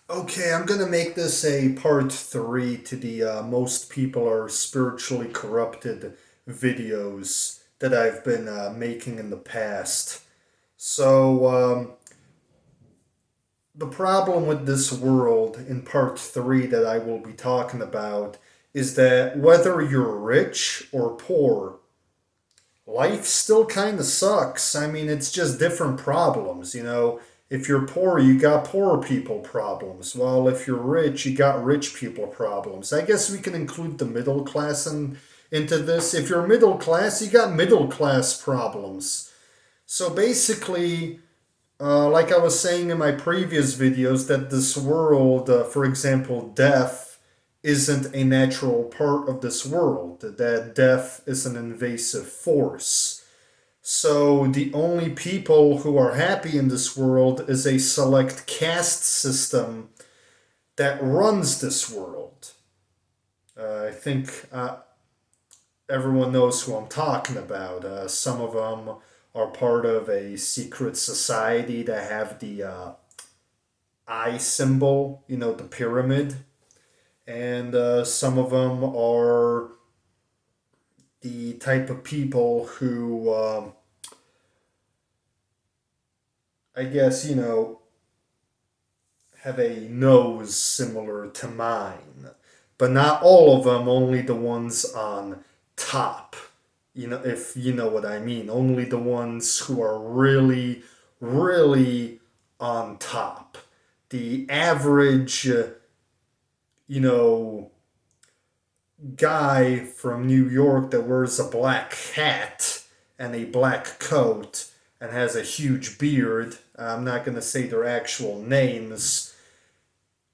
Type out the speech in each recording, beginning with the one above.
Okay, I'm gonna make this a part three to the most people are spiritually corrupted videos that I've been making in the past. So, the problem with this world in part three that I will be talking about is that whether you're rich or poor, life still kind of sucks. I mean, it's just different problems, you know. If you're poor, you got poor people problems. Well, if you're rich, you got rich people problems. I guess we can include the middle class into this. If you're middle class, you got middle class problems. So basically, like I was saying in my previous videos, that this world, for example, death, isn't a natural part of this world, that death is an invasive force. So the only people who are happy in this world is a select caste system that runs this world. I think everyone knows who I'm talking about. Some of them are part of a secret society that have the eye symbol, you know, the pyramid. And some of them are the type of people who, I guess, you know, have a nose similar to mine. But not all of them, only the ones on top. You know, if you know what I mean. Only the ones who are really, really on top. The average, you know, guy from New York that wears a black hat and a black coat and has a huge beard, I'm not going to say their actual names,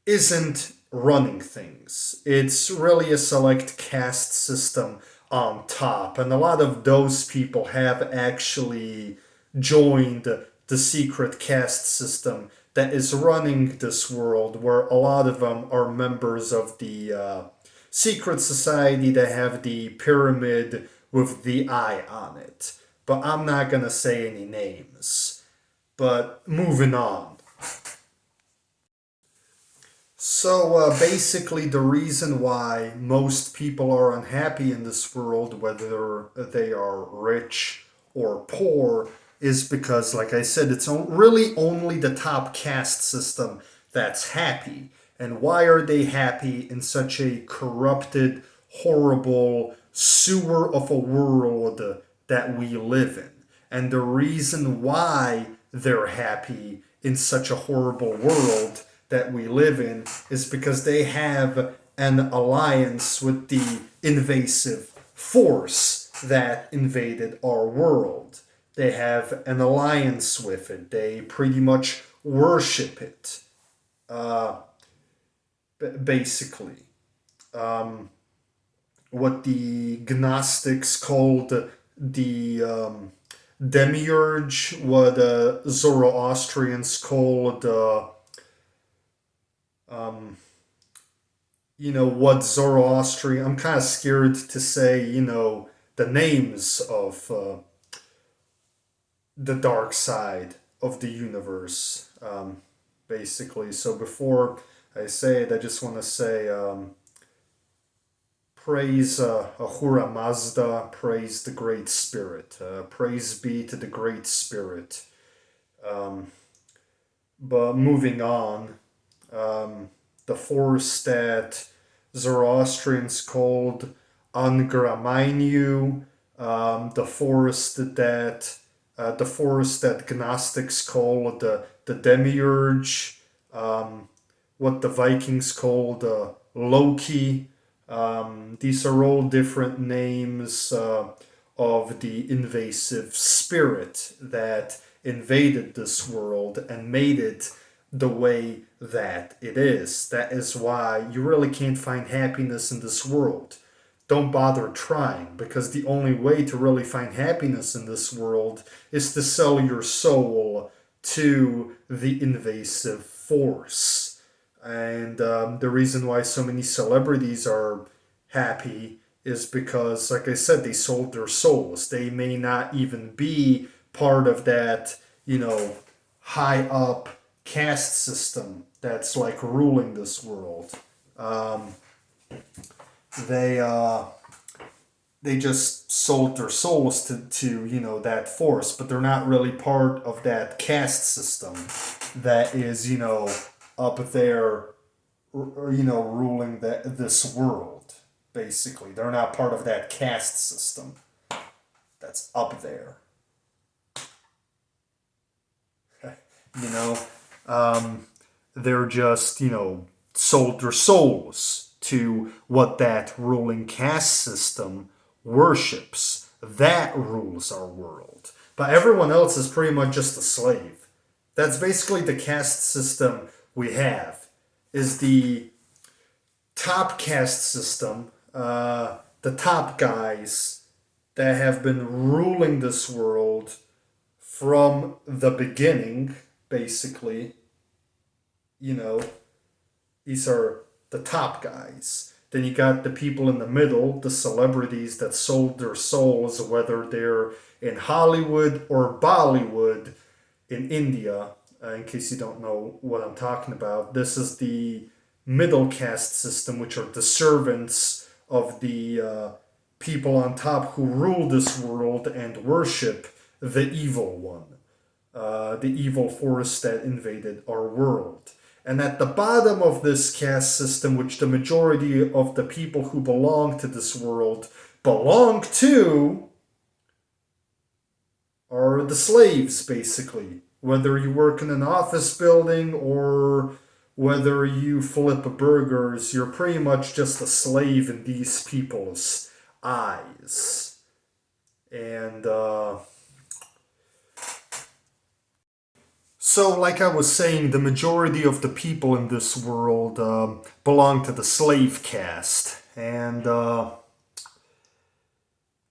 isn't running things. It's really a select caste system on top. And a lot of those people have actually joined the secret caste system that is running this world, where a lot of them are members of the secret society that have the pyramid with the eye on it. But I'm not going to say any names. But moving on. So basically, the reason why most people are unhappy in this world, whether they are rich or poor, is because, like I said, it's really only the top caste system that's happy. And why are they happy in such a corrupted, horrible sewer of a world that we live in? And the reason why they're happy in such a horrible world that we live in is because they have an alliance with the invasive force that invaded our world. They have an alliance with it. They pretty much worship it, uh, basically. Um, what the Gnostics called the demiurge, what Zoroastrians called um, you know, what Zoroastrian. I'm kind of scared to say, you know, the names of the dark side of the universe, basically. So before I say it, I just want to say praise Ahura Mazda, praise the Great Spirit, praise be to the Great Spirit. Um, but moving on, um, the force that Zoroastrians called Angra the forest that Gnostics call the demiurge, what the Vikings called Loki. These are all different names of the invasive spirit that invaded this world and made it the way that it is. That is why you really can't find happiness in this world. Don't bother trying, because the only way to really find happiness in this world is to sell your soul to the invasive force. And the reason why so many celebrities are happy is because, like I said, they sold their souls. They may not even be part of that, you know, high up caste system that's like ruling this world. Um, they they just sold their souls to that force, but they're not really part of that caste system that is up there, ruling this world. Basically, they're not part of that caste system that's up there. You know, um, they're just sold their souls to what that ruling caste system worships. That rules our world. But everyone else is pretty much just a slave. That's basically the caste system we have. Is the top caste system, the top guys that have been ruling this world from the beginning, basically. You know, these are the top guys. Then you got the people in the middle, the celebrities that sold their souls, whether they're in Hollywood or Bollywood in India. In case you don't know what I'm talking about, this is the middle caste system, which are the servants of the people on top who rule this world and worship the evil one, the evil force that invaded our world. And at the bottom of this caste system, which the majority of the people who belong to this world belong to, are the slaves, basically. Whether you work in an office building or whether you flip burgers, you're pretty much just a slave in these people's eyes. And so, like I was saying, the majority of the people in this world belong to the slave caste. And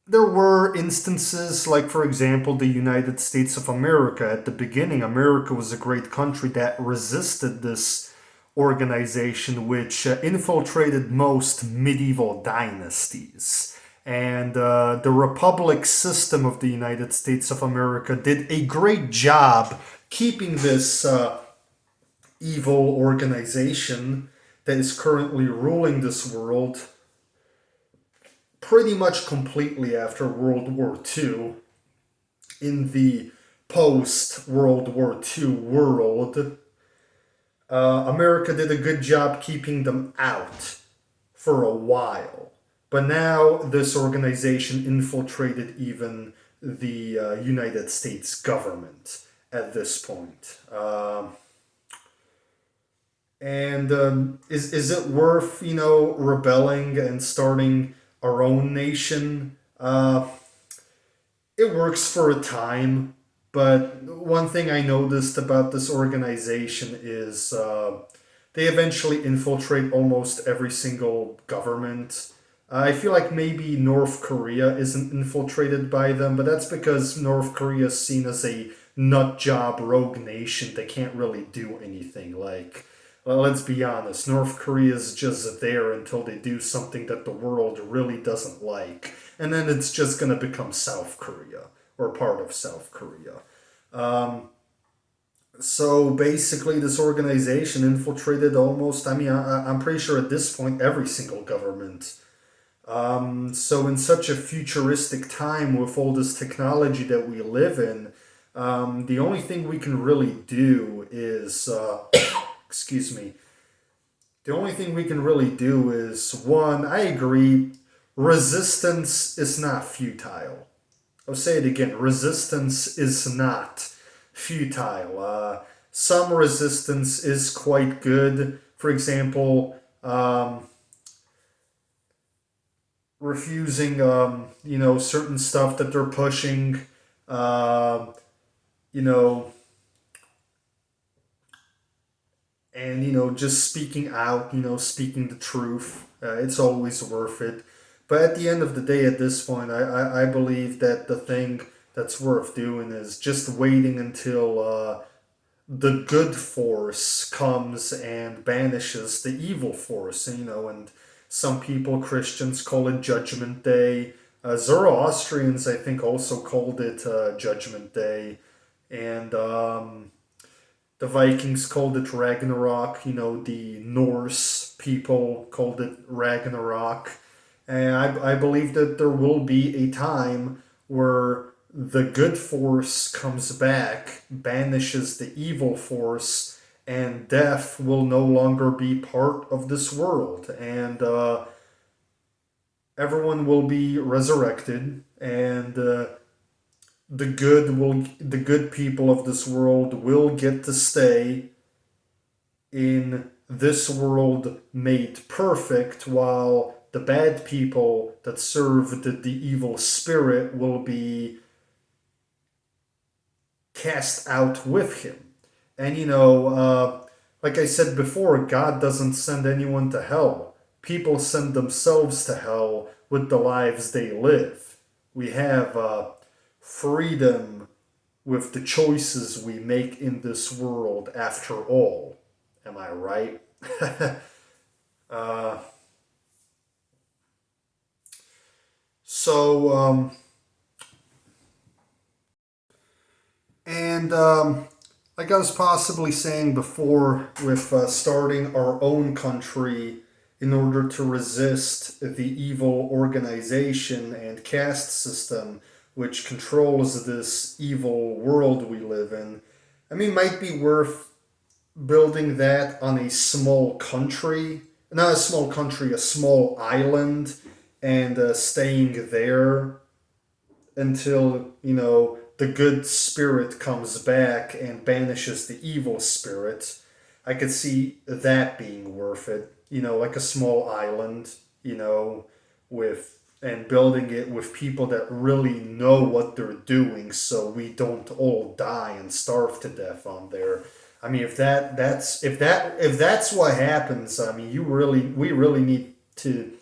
there were instances, like, for example, the United States of America. At the beginning, America was a great country that resisted this organization, which infiltrated most medieval dynasties. And the republic system of the United States of America did a great job keeping this evil organization that is currently ruling this world pretty much completely after World War II. In the post World War II world, America did a good job keeping them out for a while. But now this organization infiltrated even the United States government at this point. And is it worth, rebelling and starting our own nation? It works for a time, but one thing I noticed about this organization is they eventually infiltrate almost every single government. I feel like maybe North Korea isn't infiltrated by them, but that's because North Korea is seen as a nut job rogue nation that can't really do anything. Like, well, let's be honest, North Korea is just there until they do something that the world really doesn't like. And then it's just going to become South Korea or part of South Korea. Um, so basically, this organization infiltrated almost, I'm pretty sure at this point, every single government. So, in such a futuristic time with all this technology that we live in, the only thing we can really do is, excuse me, the only thing we can really do is one, I agree, resistance is not futile. I'll say it again, resistance is not futile. Some resistance is quite good. For example, refusing, certain stuff that they're pushing, you know, and just speaking out, speaking the truth. It's always worth it. But at the end of the day, at this point, I believe that the thing that's worth doing is just waiting until the good force comes and banishes the evil force. And some people, Christians, call it Judgment Day. Zoroastrians, I think, also called it Judgment Day. And The Vikings called it Ragnarok. The Norse people called it Ragnarok. And I believe that there will be a time where the good force comes back, banishes the evil force, and death will no longer be part of this world. And everyone will be resurrected, and the good people of this world will get to stay in this world made perfect, while the bad people that served the evil spirit will be cast out with him. And like I said before, God doesn't send anyone to hell. People send themselves to hell with the lives they live. We have freedom with the choices we make in this world, after all. Am I right? uh, so, and like I was possibly saying before, with starting our own country in order to resist the evil organization and caste system which controls this evil world we live in, I mean, might be worth building that on a small country, not a small country, a small island, and staying there until, the good spirit comes back and banishes the evil spirit. I could see that being worth it. Like a small island, with and building it with people that really know what they're doing, so we don't all die and starve to death on there. I mean, if that's what happens, I mean, we really need to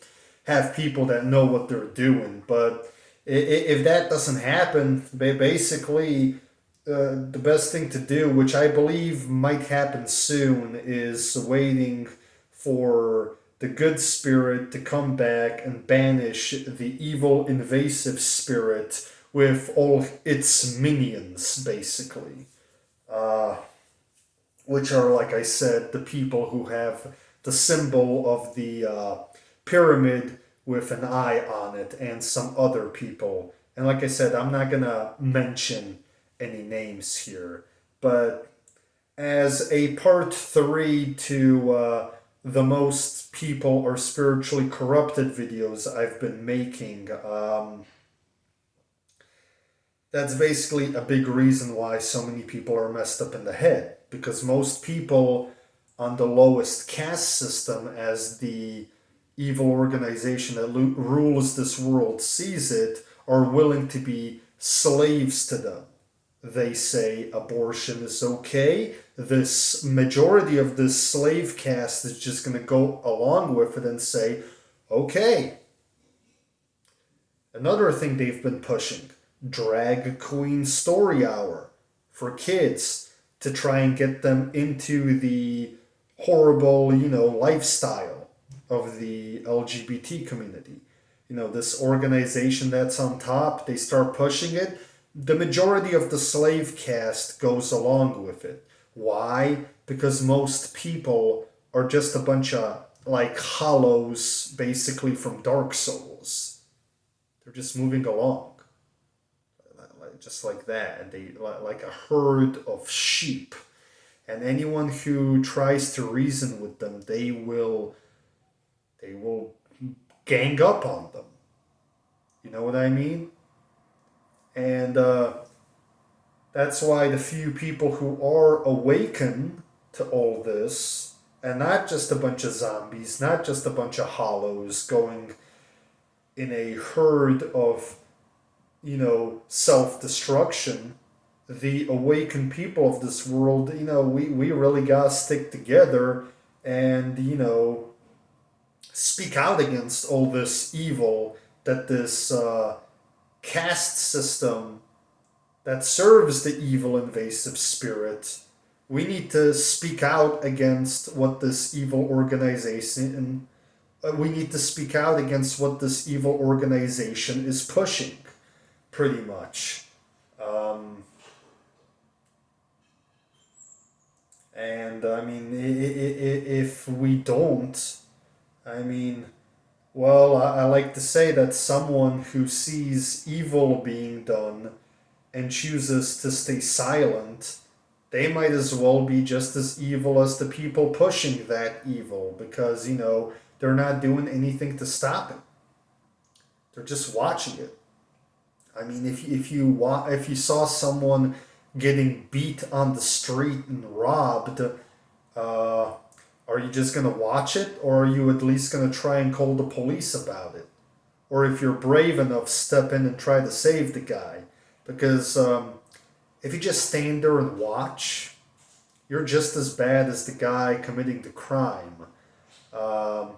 have people that know what they're doing. But if that doesn't happen, basically, the best thing to do, which I believe might happen soon, is waiting for the good spirit to come back and banish the evil invasive spirit with all its minions, basically. Uh, which are, like I said, the people who have the symbol of the pyramid with an eye on it, and some other people. And like I said, I'm not going to mention any names here. But as a part three to the most people are spiritually corrupted videos I've been making, that's basically a big reason why so many people are messed up in the head. Because most people on the lowest caste system, as the evil organization that rules this world sees it, are willing to be slaves to them. They say abortion is okay. This majority of this slave caste is just going to go along with it and say, okay. Another thing they've been pushing, drag queen story hour for kids, to try and get them into the horrible, lifestyle of the LGBT community. This organization that's on top, they start pushing it. The majority of the slave caste goes along with it. Why? Because most people are just a bunch of, like, hollows, basically, from Dark Souls. They're just moving along, just like that, and they like a herd of sheep. And anyone who tries to reason with them, they will gang up on them. You know what I mean? And that's why the few people who are awakened to all this, and not just a bunch of zombies, not just a bunch of hollows going in a herd of, self-destruction, the awakened people of this world, we really gotta stick together and, speak out against all this evil that this caste system that serves the evil invasive spirit. We need to speak out against what this evil organization. We need to speak out against what this evil organization is pushing, pretty much. Um, And I mean, if we don't, I mean, well, I like to say that someone who sees evil being done and chooses to stay silent, they might as well be just as evil as the people pushing that evil because, they're not doing anything to stop it. They're just watching it. I mean, if you saw someone getting beat on the street and robbed, uh, are you just gonna watch it, or are you at least gonna try and call the police about it? Or if you're brave enough, step in and try to save the guy, because if you just stand there and watch, you're just as bad as the guy committing the crime. Um,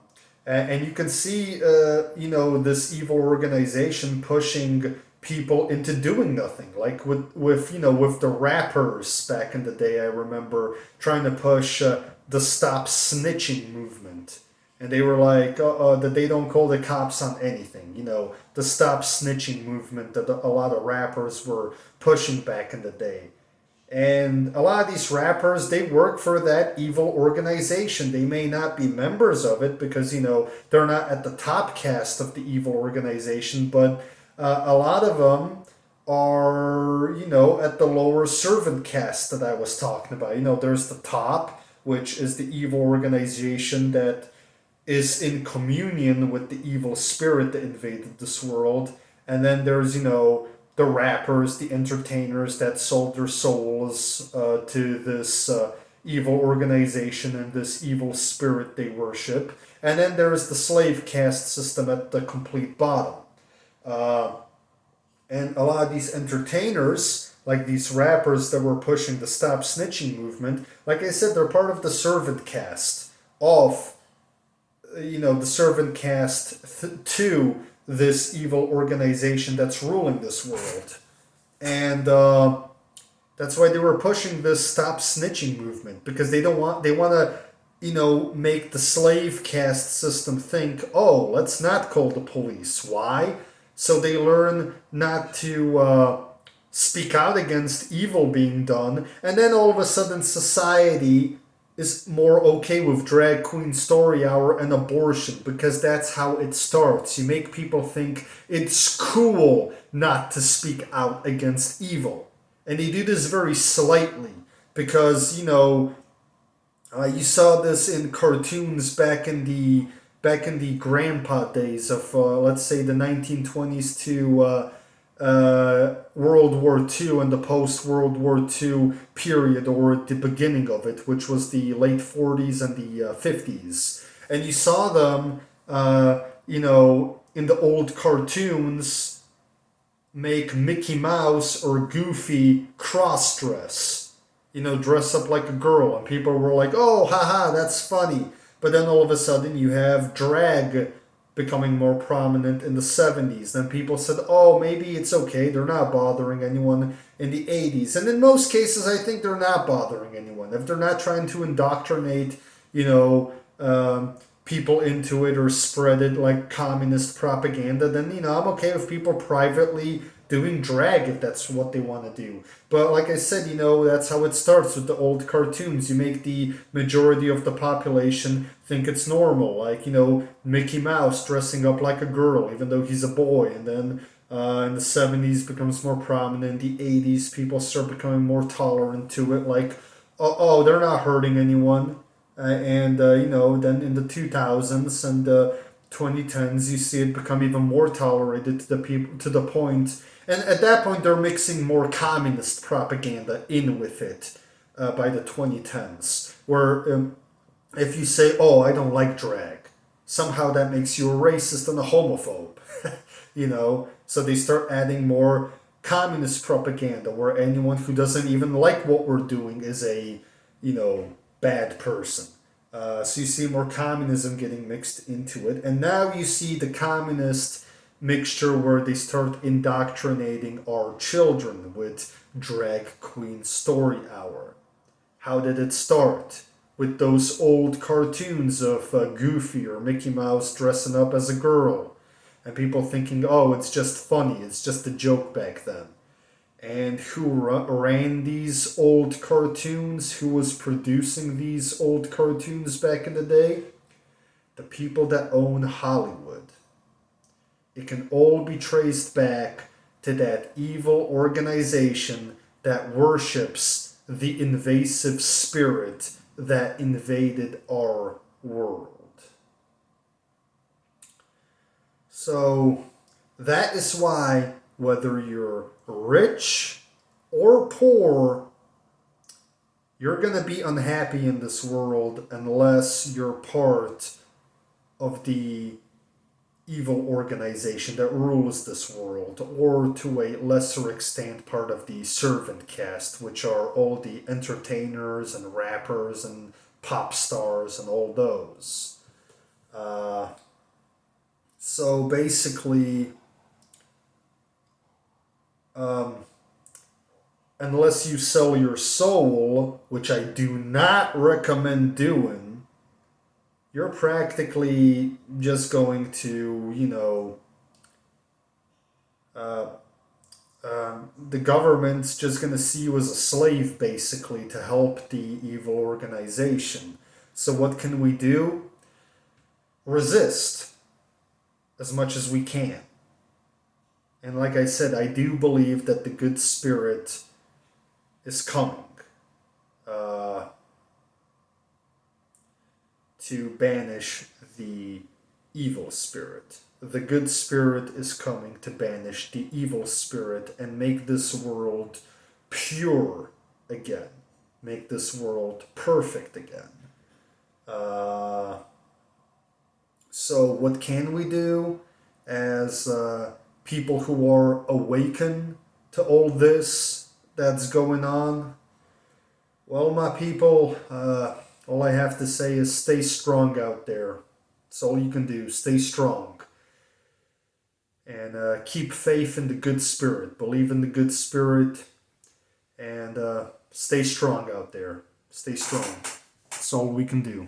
and you can see, this evil organization pushing people into doing nothing. Like with the rappers back in the day, I remember trying to push the Stop Snitching movement, and they were like that they don't call the cops on anything. The Stop Snitching movement that a lot of rappers were pushing back in the day. And a lot of these rappers, they work for that evil organization. They may not be members of it because, they're not at the top cast of the evil organization, but a lot of them are, at the lower servant cast that I was talking about. There's the top, which is the evil organization that is in communion with the evil spirit that invaded this world. And then there's, the rappers, the entertainers that sold their souls to this evil organization and this evil spirit they worship. And then there's the slave caste system at the complete bottom. Uh, and a lot of these entertainers, like these rappers that were pushing the Stop Snitching movement, like I said, they're part of the servant caste of, the servant caste to this evil organization that's ruling this world. And that's why they were pushing this Stop Snitching movement, because they want to, make the slave caste system think, oh, let's not call the police. Why? So they learn not to speak out against evil being done, and then all of a sudden society is more okay with drag queen story hour and abortion because that's how it starts. You make people think it's cool not to speak out against evil. And they do this very slightly because, you saw this in cartoons back in the grandpa days of, let's say, the 1920s to World War II and the post World War II period, or the beginning of it, which was the late 40s and the 50s. And you saw them, in the old cartoons, make Mickey Mouse or Goofy cross dress, dress up like a girl. And people were like, oh, haha, that's funny. But then all of a sudden you have drag becoming more prominent in the 70s. Then people said, oh, maybe it's okay. They're not bothering anyone in the 80s. And in most cases, I think they're not bothering anyone. If they're not trying to indoctrinate, people into it or spread it like communist propaganda, then, I'm okay with people privately doing drag if that's what they want to do. But like I said, that's how it starts with the old cartoons. You make the majority of the population think it's normal. Like, Mickey Mouse dressing up like a girl, even though he's a boy. And then in the 70s becomes more prominent. In the 80s, people start becoming more tolerant to it. Like, they're not hurting anyone. And then in the 2000s and 2010s, you see it become even more tolerated to the people, to the point. And at that point, they're mixing more communist propaganda in with it by the 2010s. Where if you say, oh, I don't like drag, somehow that makes you a racist and a homophobe. So they start adding more communist propaganda where anyone who doesn't even like what we're doing is a, bad person. So you see more communism getting mixed into it. And now you see the communist mixture where they start indoctrinating our children with drag queen story hour. How did it start? With those old cartoons of Goofy or Mickey Mouse dressing up as a girl. And people thinking, oh, it's just funny, it's just a joke back then. And who ran these old cartoons? Who was producing these old cartoons back in the day? The people that own Hollywood. It can all be traced back to that evil organization that worships the invasive spirit that invaded our world. So that is why, whether you're rich or poor, you're going to be unhappy in this world unless you're part of the evil organization that rules this world, or to a lesser extent, part of the servant cast, which are all the entertainers and rappers and pop stars and all those. So basically, unless you sell your soul, which I do not recommend doing, you're practically just going to, the government's just going to see you as a slave, basically, to help the evil organization. So what can we do? Resist as much as we can. And like I said, I do believe that the good spirit is coming to banish the evil spirit. The good spirit is coming to banish the evil spirit and make this world pure again. Make this world perfect again. So what can we do as people who are awakened to all this that's going on? Well, my people, all I have to say is stay strong out there. That's all you can do. Stay strong. And keep faith in the good spirit. Believe in the good spirit. And stay strong out there. Stay strong. That's all we can do.